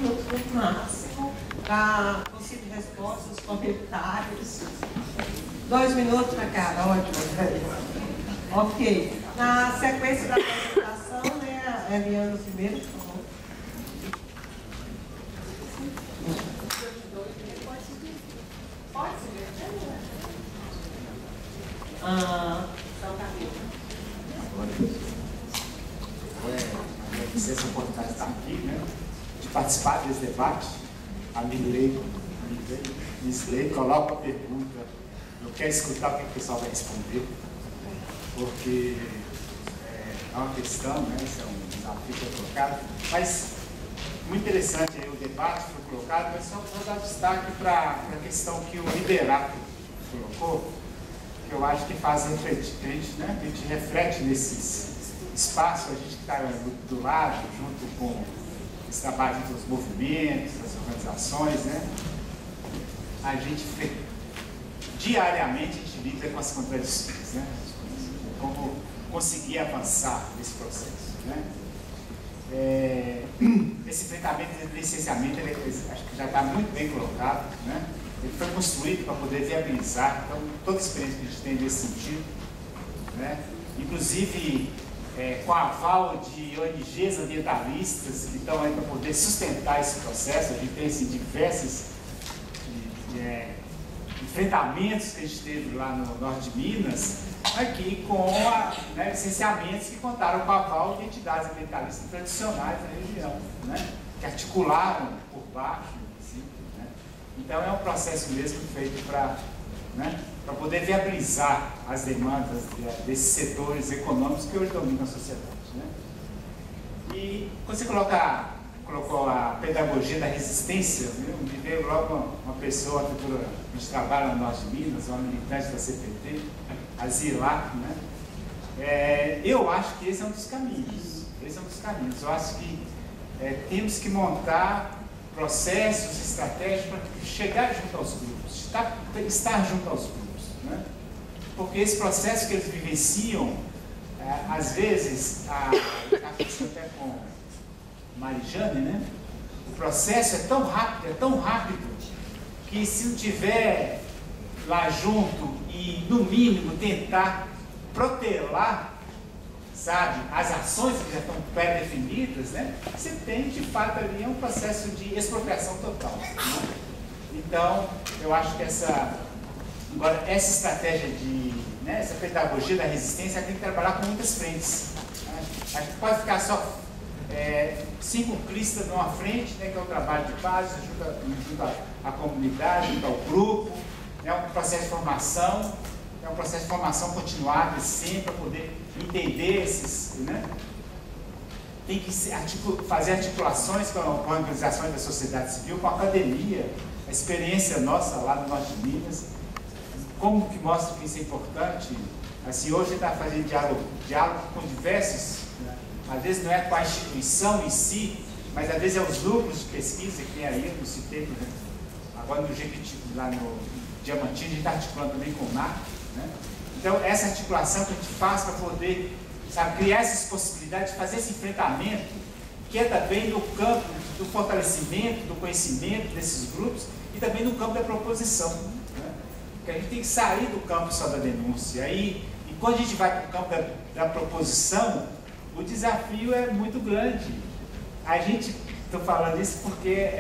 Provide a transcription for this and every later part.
minutos no máximo para possíveis respostas, comentários. 2 minutos para cada, ótimo. Ok. Na sequência da apresentação, né, a Eliana primeiro, por favor. Pode ser. Essa oportunidade de estar aqui, né, de participar desse debate. A Misley coloca a pergunta, eu quero escutar o que o pessoal vai responder, porque é uma questão, né, isso é um desafio que é colocado, mas muito interessante aí o debate que foi colocado, mas só vou dar destaque para a questão que o Liberato colocou, que eu acho que faz refletir, né, a gente reflete nesses espaços, a gente está do lado, junto com esse trabalho dos movimentos, das organizações, né? A gente, diariamente, a gente lida com as contradições, né? Como conseguir avançar nesse processo, né? Esse enfrentamento de licenciamento, acho que já está muito bem colocado, né? Ele foi construído para poder viabilizar, então, toda a experiência que a gente tem nesse sentido, né? Inclusive, com a aval de ONGs ambientalistas que estão aí para poder sustentar esse processo. A gente tem assim, diversos enfrentamentos que a gente teve lá no norte de Minas, aqui com licenciamentos que contaram com a aval de entidades ambientalistas tradicionais da região, né, que articularam por baixo, assim, né. Então é um processo mesmo feito para, né, para poder viabilizar as demandas desses setores econômicos que hoje dominam a sociedade, né? E quando você colocou a pedagogia da resistência, me veio logo uma pessoa, a gente trabalha no norte de Minas, uma militante da CPT, a Zila, né? Eu acho que esse é um dos caminhos. Esse é um dos caminhos. Eu acho que temos que montar processos, estratégias para chegar junto aos grupos, estar junto aos grupos. Né? Porque esse processo que eles vivenciam, às vezes, até com Marijane, né? O processo é tão rápido, que se não tiver lá junto e, no mínimo, tentar protelar, sabe, as ações que já estão pré-definidas, né? Você tem, de fato, ali um processo de expropriação total. Né? Então, eu acho que essa estratégia essa pedagogia da resistência tem que trabalhar com muitas frentes. Né? A gente pode ficar só simplista numa frente, né, que é o trabalho de base, ajuda a comunidade, ajuda ao grupo, é um processo de formação, continuada sempre, para poder entender esses, né? Tem que fazer articulações com organizações da sociedade civil, com a academia, a experiência nossa lá no norte de Minas, como que mostra que isso é importante. Assim, hoje está fazendo diálogo com diversos, né? Às vezes não é com a instituição em si, mas às vezes é os núcleos de pesquisa que tem aí, eu citei, né? Agora no Jequiti, lá no Diamantino, a gente está articulando também com o NAC, né? Então, essa articulação que a gente faz para poder, sabe, criar essas possibilidades de fazer esse enfrentamento, que é também no campo do fortalecimento, do conhecimento desses grupos e também no campo da proposição, né? Porque a gente tem que sair do campo só da denúncia. E quando a gente vai para o campo da proposição, o desafio é muito grande. A gente, estou falando isso porque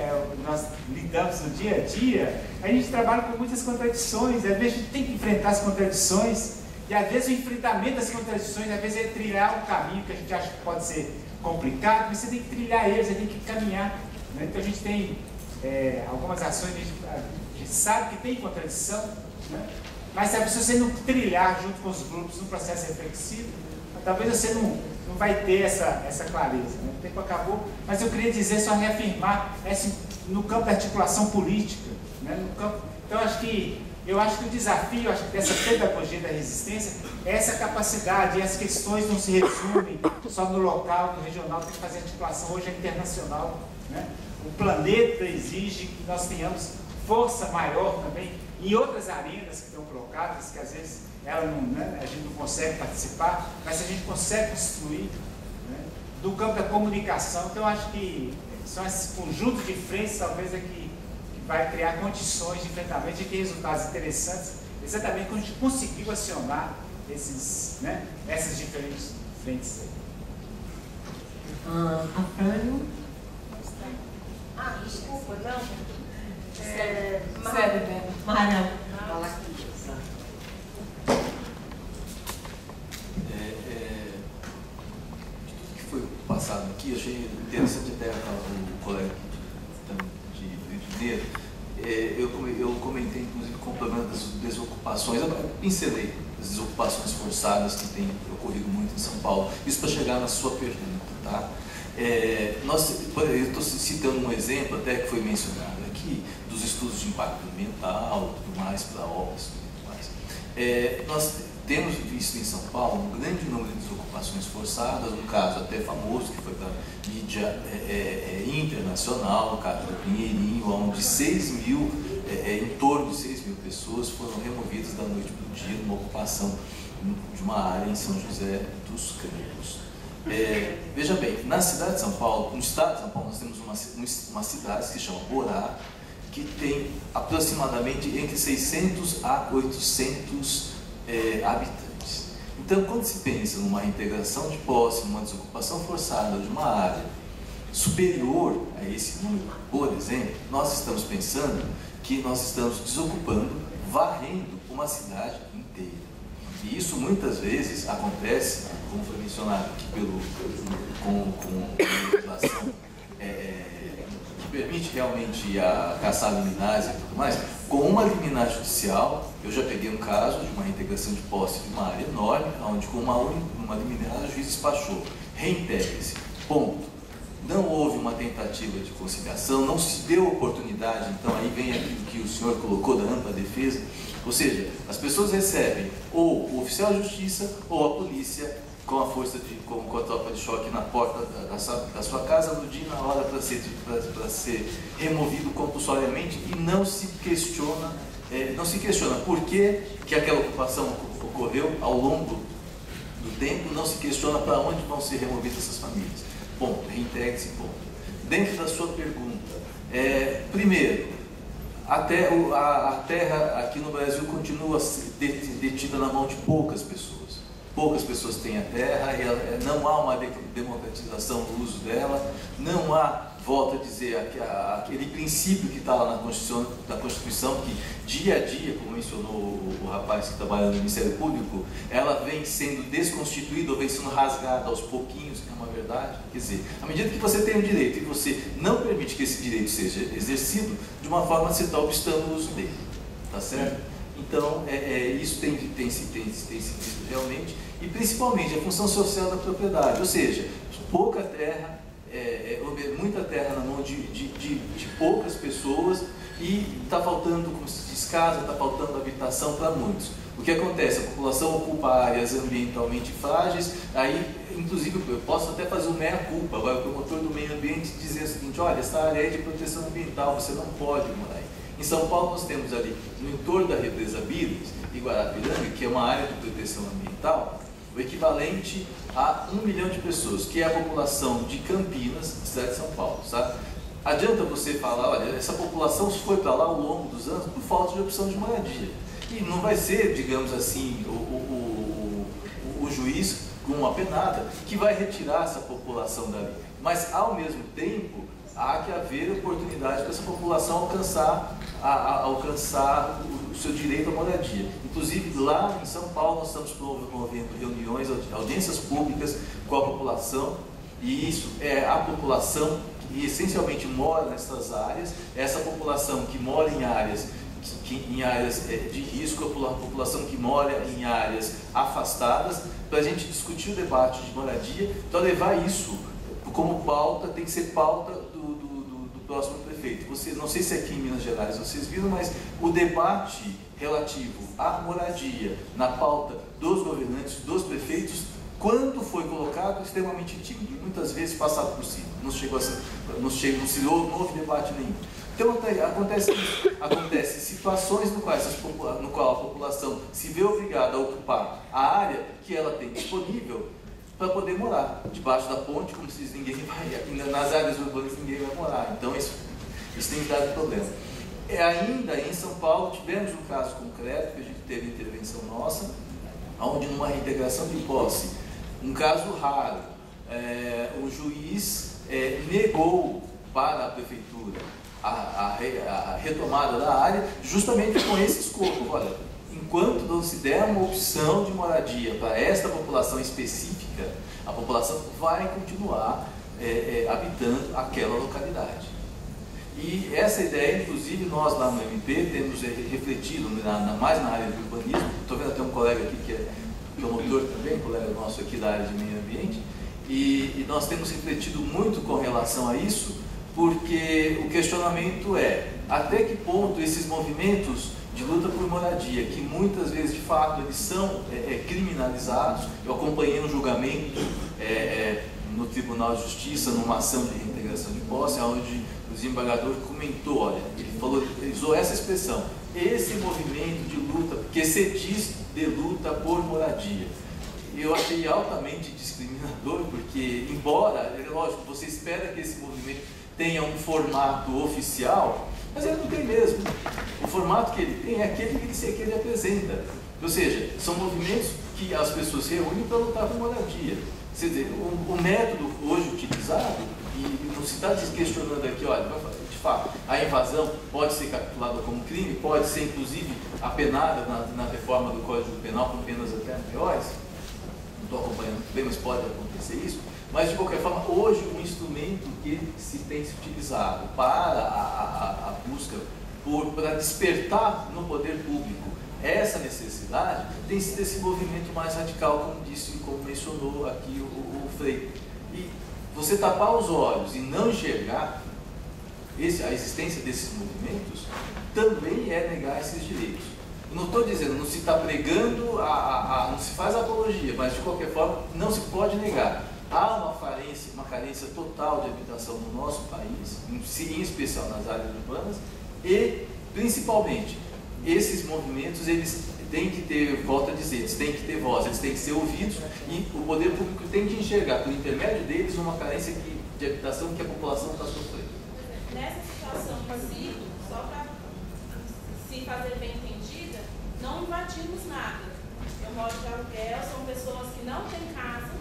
nós lidamos no dia a dia, a gente trabalha com muitas contradições, às vezes a gente tem que enfrentar as contradições, e às vezes o enfrentamento das contradições, às vezes é trilhar um caminho que a gente acha que pode ser complicado, mas você tem que trilhar eles, você tem que caminhar, né? Então a gente tem algumas ações, a gente sabe que tem contradição, né? Mas se você não trilhar junto com os grupos no processo reflexivo, talvez você não vai ter essa clareza, né? O tempo acabou, mas eu queria dizer, só reafirmar no campo da articulação política, né? Então eu acho que o desafio dessa pedagogia da resistência é essa capacidade, e as questões não se resumem só no local, no regional, tem que fazer articulação, hoje é internacional, né? O planeta exige que nós tenhamos força maior também em outras arenas que estão colocadas, que às vezes a gente não consegue participar, mas a gente consegue construir, né, do campo da comunicação. Então, eu acho que São esse conjunto de frentes, talvez, é que vai criar condições de enfrentamento e que resultados interessantes, exatamente quando a gente conseguiu acionar essas diferentes frentes. Afrânio. Desculpa, não. Mariana. Tudo que foi passado aqui, eu achei interessante até o colega de dizer. Eu comentei, inclusive, com o problema das desocupações. Eu pincelei as desocupações forçadas que têm ocorrido muito em São Paulo. Isso para chegar na sua pergunta, tá? Eu estou citando um exemplo até que foi mencionado aqui, dos estudos de impacto ambiental, tudo mais, para obras e tudo mais. Nós temos visto em São Paulo um grande número de desocupações forçadas, um caso até famoso, que foi para a mídia internacional, o caso do Pinheirinho, onde 6 mil, em torno de 6 mil pessoas foram removidas da noite para o dia numa ocupação de uma área em São José dos Campos. Veja bem, na cidade de São Paulo, no estado de São Paulo, nós temos uma cidade que se chama Borá, que tem aproximadamente entre 600 a 800 habitantes. Então, quando se pensa numa reintegração de posse, numa desocupação forçada de uma área superior a esse número, por exemplo, nós estamos pensando que nós estamos desocupando, varrendo uma cidade inteira. E isso muitas vezes acontece, como foi mencionado aqui com a legislação que permite realmente a caçar liminares e tudo mais, com uma liminar judicial. Eu já peguei um caso de uma reintegração de posse de uma área enorme, onde com uma liminar o juiz despachou, reintegre-se, ponto. Não houve uma tentativa de conciliação, não se deu oportunidade, então aí vem aquilo que o senhor colocou da ampla defesa, ou seja, as pessoas recebem ou o oficial de justiça ou a polícia com a força com a tropa de choque na porta da sua casa no dia e na hora para ser removido compulsoriamente, e não se questiona por que aquela ocupação ocorreu ao longo do tempo, não se questiona para onde vão ser removidas essas famílias. Ponto, reintegre-se, ponto. Dentro da sua pergunta, primeiro, a terra aqui no Brasil continua detida na mão de poucas pessoas. Poucas pessoas têm a terra, não há uma democratização do uso dela, não há, volto a dizer, aquele princípio que está lá na Constituição, que dia a dia, como mencionou o rapaz que trabalha no Ministério Público, ela vem sendo desconstituída ou vem sendo rasgada aos pouquinhos, é uma verdade. Quer dizer, à medida que você tem um direito e você não permite que esse direito seja exercido, de uma forma você está obstando o uso dele, tá certo? Então, isso tem se visto realmente, e principalmente a função social da propriedade, ou seja, pouca terra, muita terra na mão de poucas pessoas, e está faltando, como se diz, casa, está faltando habitação para muitos. O que acontece? A população ocupa áreas ambientalmente frágeis, aí, inclusive, eu posso até fazer um meia-culpa, agora o promotor do meio ambiente dizer o seguinte: olha, essa área é de proteção ambiental, você não pode morar aí. Em São Paulo nós temos ali, no entorno da represa Bires e Guarapiranga, que é uma área de proteção ambiental, o equivalente a 1 milhão de pessoas, que é a população de Campinas, cidade de São Paulo, sabe? Adianta você falar, olha, essa população foi para lá ao longo dos anos por falta de opção de moradia. E não vai ser, digamos assim, o juiz com uma penada que vai retirar essa população dali. Mas, ao mesmo tempo, há que haver oportunidade para essa população alcançar o seu direito à moradia. Inclusive, lá em São Paulo, nós estamos promovendo reuniões, audiências públicas com a população, e isso é a população que essencialmente mora nessas áreas, essa população que mora em áreas de risco, a população que mora em áreas afastadas, para a gente discutir o debate de moradia, para levar isso como pauta, tem que ser pauta do próximo prefeito. Não sei se aqui em Minas Gerais vocês viram, mas o debate relativo à moradia na pauta dos governantes, dos prefeitos, quando foi colocado, extremamente tímido, e muitas vezes passado por cima. Não houve debate nenhum. Então acontece situações no qual a população se vê obrigada a ocupar a área que ela tem disponível, para poder morar. Debaixo da ponte, como se diz, ninguém vai, aqui nas áreas urbanas ninguém vai morar. Então isso tem dado problema. Ainda em São Paulo tivemos um caso concreto, que a gente teve intervenção nossa, onde numa reintegração de posse, um caso raro, o juiz negou para a prefeitura a retomada da área, justamente com esse escopo. Olha, enquanto não se der uma opção de moradia para esta população específica, a população vai continuar habitando aquela localidade. E essa ideia, inclusive, nós lá no MP temos refletido mais na área do urbanismo. Estou vendo até um colega aqui que é promotor também, colega nosso aqui da área de meio ambiente, e nós temos refletido muito com relação a isso, porque o questionamento é até que ponto esses movimentos de luta por moradia, que muitas vezes de fato eles são criminalizados. Eu acompanhei um julgamento no Tribunal de Justiça, numa ação de reintegração de posse, onde o desembargador comentou, olha, ele usou essa expressão, esse movimento de luta, que se diz de luta por moradia. Eu achei altamente discriminador, porque, embora, é lógico, você espera que esse movimento tenha um formato oficial, mas ele não tem mesmo. O formato que ele tem é aquele que ele apresenta. Ou seja, são movimentos que as pessoas se reúnem para lutar por moradia. Quer dizer, o método hoje utilizado, e não se está questionando aqui, olha, de fato, a invasão pode ser capitulada como crime, pode ser inclusive apenada na reforma do Código Penal com penas até maiores. Não estou acompanhando muito bem, mas pode acontecer isso. Mas, de qualquer forma, hoje o instrumento que tem se utilizado para a busca, para despertar no poder público essa necessidade, tem sido esse movimento mais radical, como disse e como mencionou aqui o Frei. E você tapar os olhos e não enxergar a existência desses movimentos também é negar esses direitos. Eu não estou dizendo, não se está pregando, não se faz apologia, mas de qualquer forma não se pode negar. Há uma carência total de habitação no nosso país, em especial nas áreas urbanas, e principalmente esses movimentos, eles têm que ter, volto a dizer, eles têm que ter voz, eles têm que ser ouvidos, e o poder público tem que enxergar, por intermédio deles, uma carência de habitação que a população está sofrendo. Nessa situação em si, só para se fazer bem entendida, não invadimos nada. Eu moro de aluguel, são pessoas que não têm casa,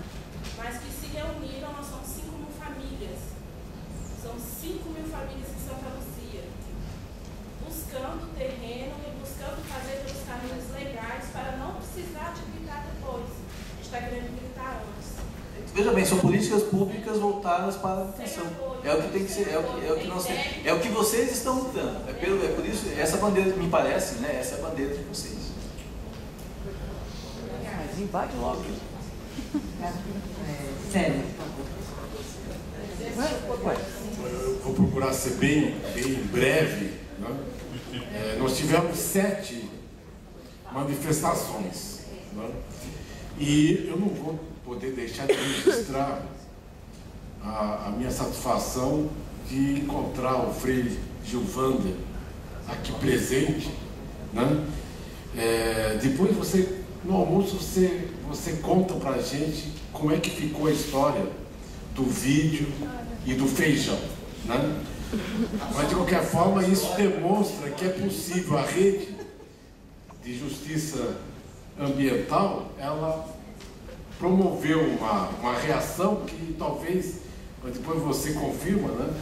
mas que se reuniram, nós somos 5.000 famílias. São 5.000 famílias em Santa Luzia, buscando terreno e buscando fazer pelos caminhos legais para não precisar de gritar depois. A gente está querendo gritar antes. Veja bem, são políticas públicas voltadas para a habitação. É o que tem que ser, é o que vocês estão lutando. É por isso, essa bandeira me parece, né? Essa é a bandeira de vocês. Mas invade logo. Sério. Eu vou procurar ser bem breve, né? Nós tivemos 7 manifestações, né? E eu não vou poder deixar de registrar a minha satisfação de encontrar o Frei Gilvander aqui presente, né? Depois no almoço você conta pra gente como é que ficou a história do vídeo e do feijão, né? Mas de qualquer forma isso demonstra que é possível. A rede de justiça ambiental, ela promoveu uma reação que talvez, depois você confirma, né,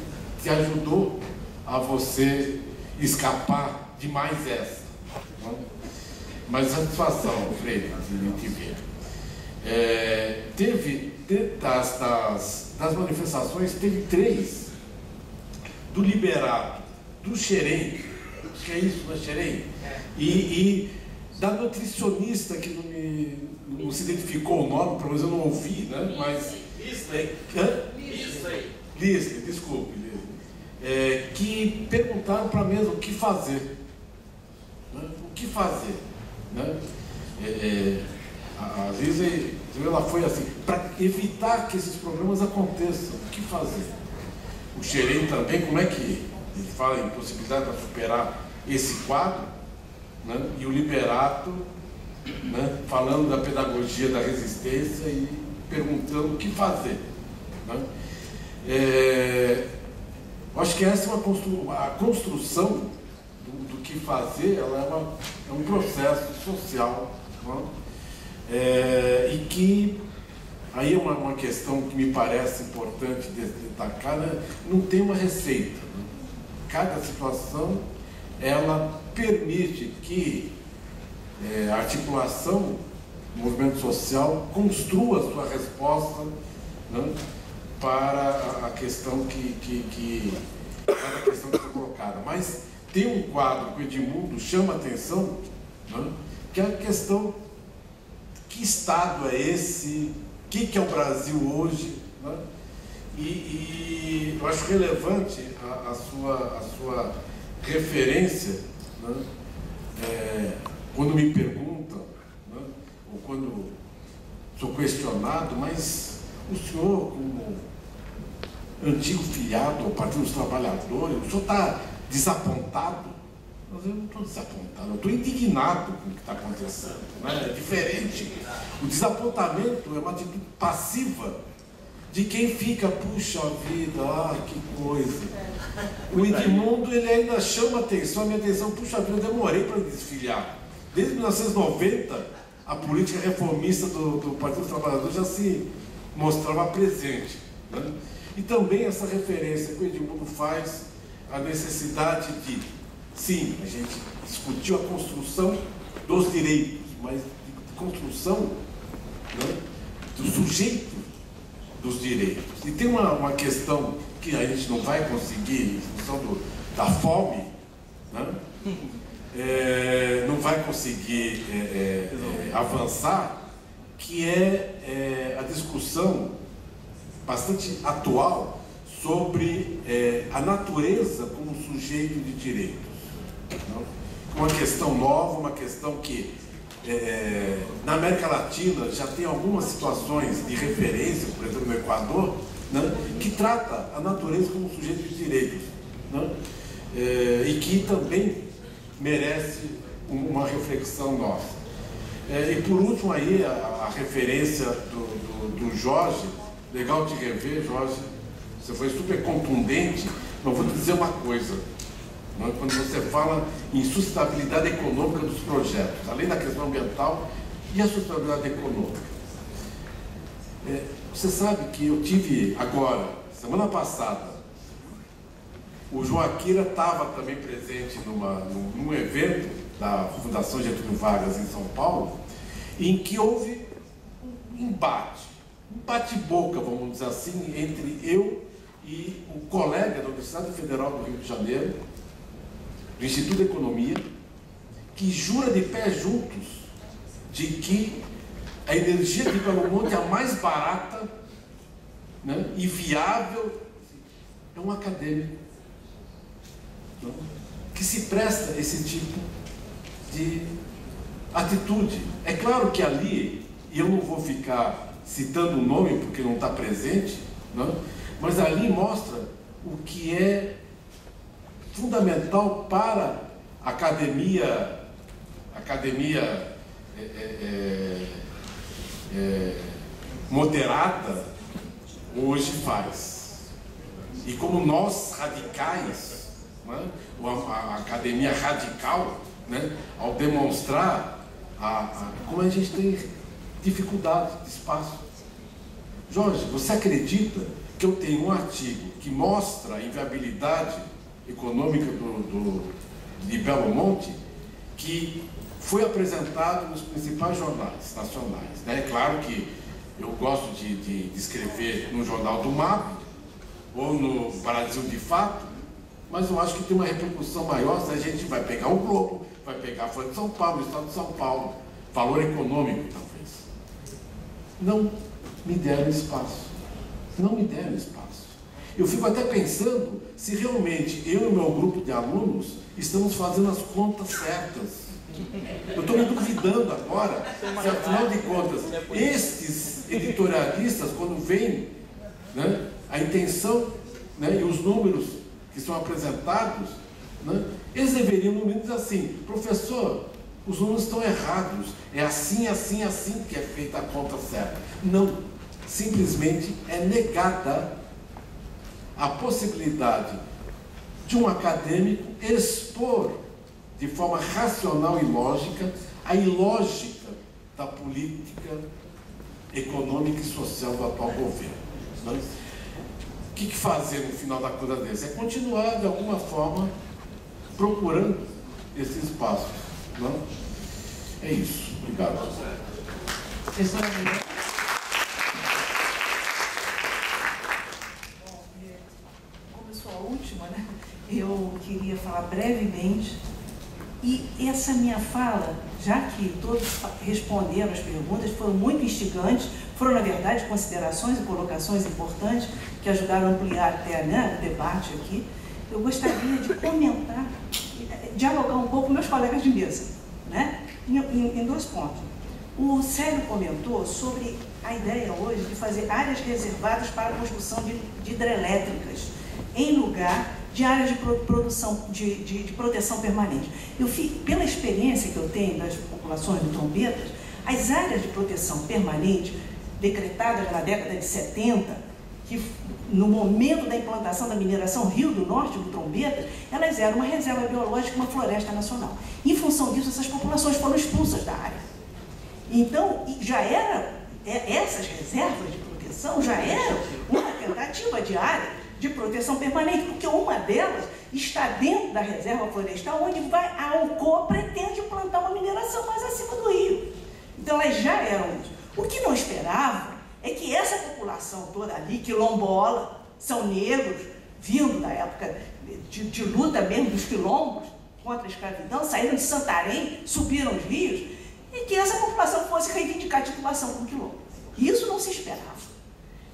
te ajudou a você escapar de mais essa, né? Mas satisfação, Frei, de te ver. Das manifestações, teve 3 do Liberato, do Xerém, acho que é isso, né, Xerém? E da nutricionista, que não se identificou o nome, pelo menos eu não ouvi, né? Mas Lisle, desculpe, que perguntaram para mim o que fazer, né? O que fazer, né? A Lisle, ela foi assim, para evitar que esses problemas aconteçam, o que fazer? O Xerém também, como é que ele fala em possibilidade de superar esse quadro, né? E o Liberato, né, falando da pedagogia da resistência e perguntando o que fazer. Né? Acho que essa é a construção do que fazer, ela é um processo social, né? E que aí é uma questão que me parece importante destacar, né? Não tem uma receita, né? Cada situação ela permite que a articulação do movimento social construa a sua resposta, né, para a questão que foi colocada. Mas tem um quadro que o Edmundo chama a atenção, né, que é a questão: que Estado é esse? O que é o Brasil hoje? Né? E eu acho relevante a sua referência, né? Quando me perguntam, né? Ou quando sou questionado, mas o senhor, como antigo filiado ao Partido dos Trabalhadores, o senhor está desapontado? Mas eu não estou desapontado, eu estou indignado com o que está acontecendo, né? É diferente. O desapontamento é uma atitude passiva de quem fica, puxa vida, que coisa. O Edmundo, ele ainda chama a minha atenção, puxa vida, eu demorei para desfiliar. Desde 1990, a política reformista do Partido dos Trabalhadores já se mostrava presente, né? E também essa referência que o Edmundo faz, a necessidade de, sim, a gente discutiu a construção dos direitos, mas de construção, né, do sujeito dos direitos. E tem uma questão que a gente não vai conseguir, em função da fome, né? Não vai conseguir avançar, que é a discussão bastante atual sobre a natureza como sujeito de direitos. Não? Uma questão nova, uma questão que na América Latina já tem algumas situações de referência, por exemplo no Equador, né, que trata a natureza como sujeito de direitos, né, e que também merece uma reflexão nossa. E por último aí a referência do Jorge, legal te rever, Jorge, você foi super contundente, mas vou te dizer uma coisa, né, quando você fala em sustentabilidade econômica dos projetos, além da questão ambiental e a sustentabilidade econômica. Você sabe que eu tive agora, semana passada, o João Akira estava também presente num evento da Fundação Getúlio Vargas em São Paulo, em que houve um bate-boca, vamos dizer assim, entre eu e o colega da Universidade Federal do Rio de Janeiro, do Instituto de Economia, que jura de pé juntos de que a energia de Belo Monte é a mais barata, né, e viável. É um acadêmico, não, que se presta esse tipo de atitude. É claro que ali, e eu não vou ficar citando o nome porque não está presente, não, mas ali mostra o que é fundamental para a academia moderada hoje faz. E como nós radicais, né, a academia radical, né, ao demonstrar como a gente tem dificuldade de espaço. Jorge, você acredita que eu tenho um artigo que mostra a inviabilidade econômica de Belo Monte, que foi apresentado nos principais jornais nacionais, né? É claro que eu gosto de escrever no Jornal do MAP ou no Brasil de Fato, mas eu acho que tem uma repercussão maior se a gente vai pegar o Globo, vai pegar a Folha de São Paulo, o Estado de São Paulo, valor econômico talvez. Não me deram espaço. Não me deram espaço. Eu fico até pensando se realmente eu e meu grupo de alunos estamos fazendo as contas certas. Eu estou me duvidando agora se, afinal de contas, estes editorialistas, quando veem, né, a intenção, né, e os números que são apresentados, né, eles deveriam, no mínimo, dizer assim: professor, os números estão errados, é assim, assim, assim que é feita a conta certa. Não. simplesmente é negada a possibilidade de um acadêmico expor de forma racional e lógica a ilógica da política econômica e social do atual governo. Não? O que fazer no final da coisa desse? É continuar, de alguma forma, procurando esse espaço. Não? É isso. Obrigado. Professora Miriam. Como eu sou a última, né? Eu queria falar brevemente. E essa minha fala, já que todos responderam as perguntas, foram muito instigantes, foram, na verdade, considerações e colocações importantes que ajudaram a ampliar até, né, o debate aqui. Eu gostaria de comentar, dialogar um pouco com meus colegas de mesa, né, em dois pontos. O Célio comentou sobre a ideia hoje de fazer áreas reservadas para a construção de hidrelétricas, em lugar de áreas de produção, de proteção permanente. Pela experiência que eu tenho das populações do Trombetas, as áreas de proteção permanente, decretadas na década de 70, que no momento da implantação da mineração Rio do Norte do Trombetas, elas eram uma reserva biológica, uma floresta nacional. Em função disso, essas populações foram expulsas da área. Então, essas reservas de proteção já eram uma tentativa de área de proteção permanente, porque uma delas está dentro da reserva florestal, onde a Alcoa pretende implantar uma mineração mais acima do rio. Então, elas já eram isso. O que não esperava é que essa população toda ali, quilombola, são negros, vindo da época de luta mesmo dos quilombos contra a escravidão, saíram de Santarém, subiram os rios, e que essa população fosse reivindicar a titulação com quilombo. Isso não se esperava.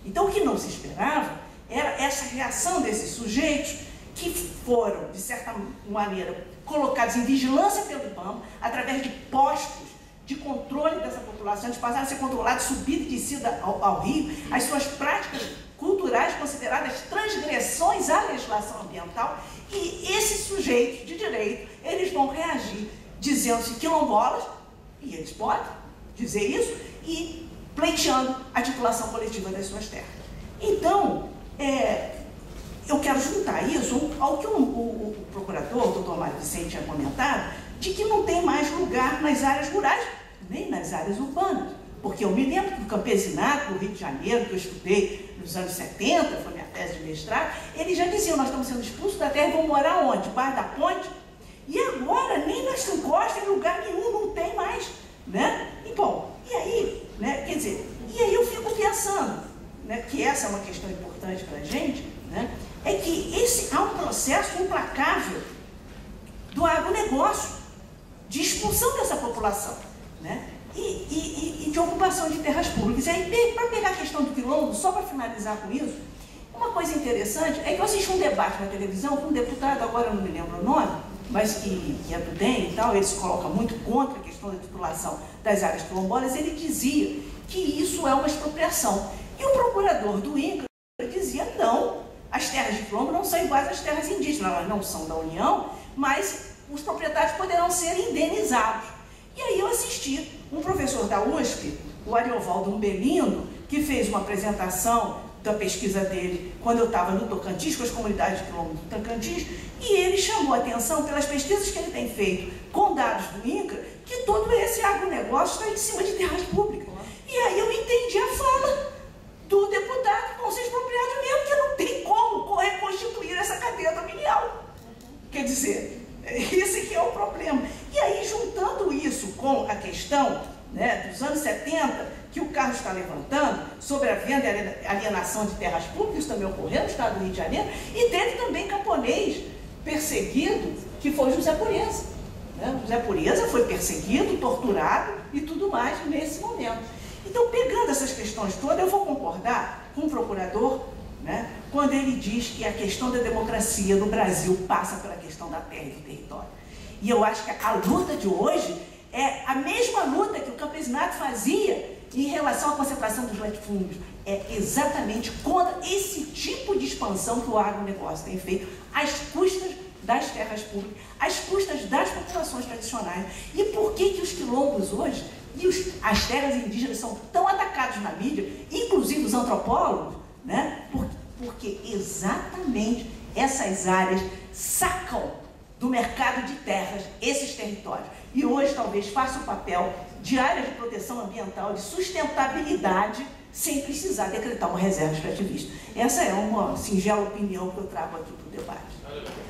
Então, o que não se esperava era essa reação desses sujeitos que foram, de certa maneira, colocados em vigilância pelo IBAMA, através de postos de controle dessa população, eles passaram a ser controlados, subida e descida ao rio, as suas práticas culturais consideradas transgressões à legislação ambiental, e esses sujeitos de direito, eles vão reagir dizendo-se quilombolas, e eles podem dizer isso, e pleiteando a titulação coletiva das suas terras. Então, eu quero juntar isso ao que o procurador, o doutor Mário Vicente, tinha comentado, de que não tem mais lugar nas áreas rurais, nem nas áreas urbanas. Porque eu me lembro que o campesinato do Rio de Janeiro, que eu estudei nos anos 70, foi minha tese de mestrado, eles já diziam, nós estamos sendo expulsos da terra e vamos morar onde? Debaixo da ponte? E agora, nem nas encostas, em lugar nenhum, não tem mais, né? E bom, e aí, né, quer dizer, e aí eu fico pensando, né, que essa é uma questão importante para a gente, né, é que há um processo implacável do agronegócio, de expulsão dessa população, né, e de ocupação de terras públicas. E aí, para pegar a questão do quilombo, só para finalizar com isso, uma coisa interessante é que eu assisti um debate na televisão com um deputado, agora eu não me lembro o nome, mas que é do DEM e tal, ele se coloca muito contra a questão da titulação das áreas quilombolas, ele dizia que isso é uma expropriação. E o procurador do INCRA dizia, não, as terras de quilombo não são iguais às terras indígenas, elas não são da União, mas os proprietários poderão ser indenizados. E aí eu assisti um professor da USP, o Ariovaldo Umbelindo, que fez uma apresentação da pesquisa dele quando eu estava no Tocantins, com as comunidades de quilombo do Tocantins, e ele chamou a atenção pelas pesquisas que ele tem feito com dados do INCRA, que todo esse agronegócio está em cima de terras públicas. E aí eu entendi a fala do deputado que vão ser expropriados mesmo, porque não tem como reconstituir essa cadeia dominial. Quer dizer, esse que é o problema. E aí, juntando isso com a questão, né, dos anos 70, que o Carlos está levantando, sobre a venda e alienação de terras públicas, também ocorreu no estado do Rio de Janeiro, e teve também camponês perseguido, que foi José Pureza. Né? José Pureza foi perseguido, torturado e tudo mais nesse momento. Então, pegando essas questões todas, eu vou concordar com o procurador, né, quando ele diz que a questão da democracia no Brasil passa pela questão da terra e do território. E eu acho que a luta de hoje é a mesma luta que o campesinato fazia em relação à concentração dos latifúndios. É exatamente contra esse tipo de expansão que o agronegócio tem feito, às custas das terras públicas, às custas das populações tradicionais. E por que os quilombos hoje E as terras indígenas são tão atacadas na mídia, inclusive os antropólogos, né? Porque exatamente essas áreas sacam do mercado de terras esses territórios. E hoje talvez faça o papel de áreas de proteção ambiental, de sustentabilidade, sem precisar decretar uma reserva extrativista. Essa é uma singela opinião que eu trago aqui para o debate.